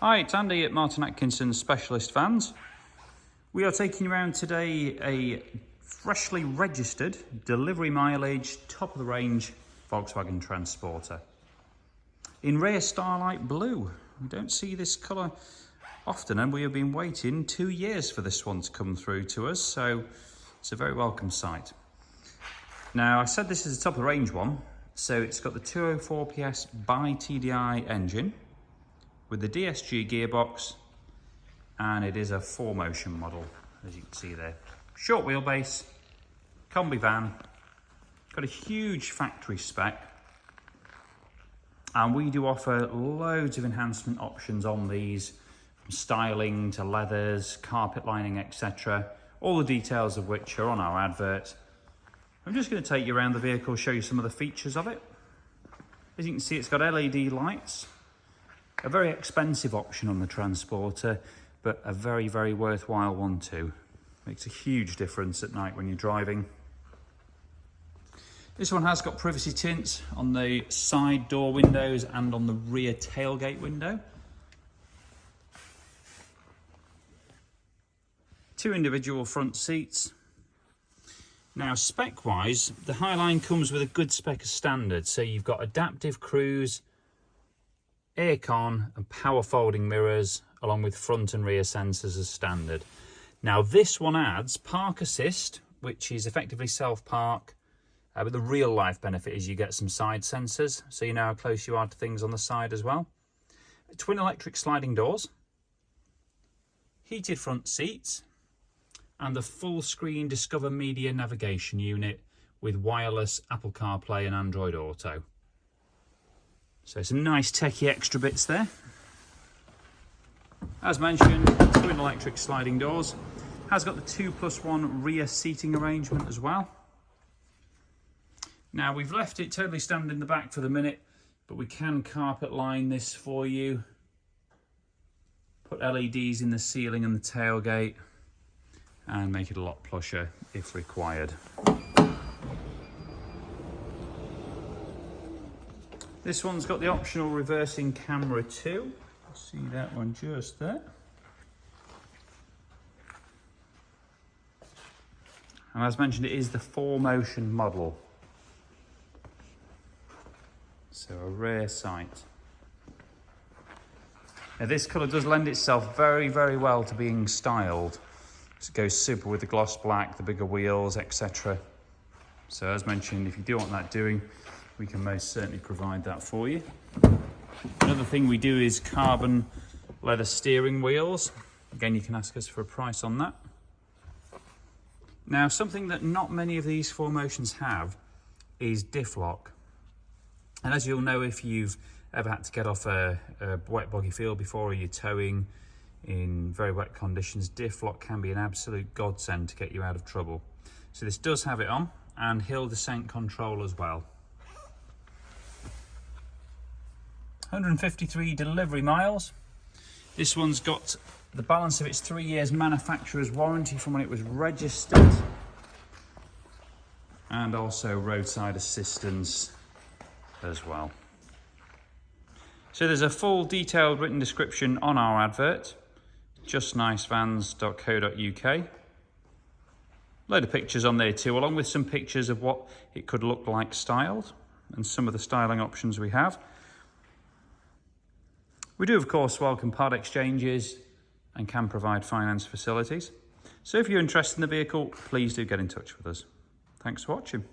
Hi, it's Andy at Martin Atkinson's Specialist Vans. We are taking you around today a freshly registered, delivery mileage, top of the range Volkswagen Transporter. In rare Starlight Blue. We don't see this colour often, and we have been waiting 2 years for this one to come through to us, so it's a very welcome sight. Now, I said this is a top of the range one, so it's got the 204ps BiTDi engine with the DSG gearbox, and it is a 4MOTION model, as you can see there. Short wheelbase, Kombi van, got a huge factory spec, and we do offer loads of enhancement options on these, from styling to leathers, carpet lining, etc. All the details of which are on our advert. I'm just going to take you around the vehicle, show you some of the features of it. As you can see, it's got LED lights. A very expensive option on the Transporter, but a very, very worthwhile one too. Makes a huge difference at night when you're driving. This one has got privacy tints on the side door windows and on the rear tailgate window. 2 individual front seats. Now, spec-wise, the Highline comes with a good spec as standard. So you've got adaptive cruise, aircon and power folding mirrors, along with front and rear sensors as standard. Now, this one adds park assist, which is effectively self-park, but the real life benefit is you get some side sensors, so you know how close you are to things on the side as well. Twin electric sliding doors, heated front seats, and the full screen Discover Media navigation unit with wireless Apple CarPlay and Android Auto. So some nice techie extra bits there. As mentioned, twin electric sliding doors. Has got the 2+1 rear seating arrangement as well. Now, we've left it totally standard in the back for the minute, but we can carpet line this for you. Put LEDs in the ceiling and the tailgate and make it a lot plusher if required. This one's got the optional reversing camera too. See that one just there. And as mentioned, it is the 4MOTION model. So a rare sight. Now, this colour does lend itself very, very well to being styled. It goes super with the gloss black, the bigger wheels, etc. So as mentioned, if you do want that doing, we can most certainly provide that for you. Another thing we do is carbon leather steering wheels. Again, you can ask us for a price on that. Now, something that not many of these 4MOTIONs have is Diff lock. And as you'll know, if you've ever had to get off a wet boggy field before, or you're towing in very wet conditions, Diff lock can be an absolute godsend to get you out of trouble. So this does have it on, and hill descent control as well. 153 delivery miles. This one's got the balance of its 3 years manufacturer's warranty from when it was registered, and also roadside assistance as well. So there's a full detailed written description on our advert, justnicevans.co.uk. Load of pictures on there too, along with some pictures of what it could look like styled and some of the styling options we have. We do, of course, welcome part exchanges and can provide finance facilities. So if you're interested in the vehicle, please do get in touch with us. Thanks for watching.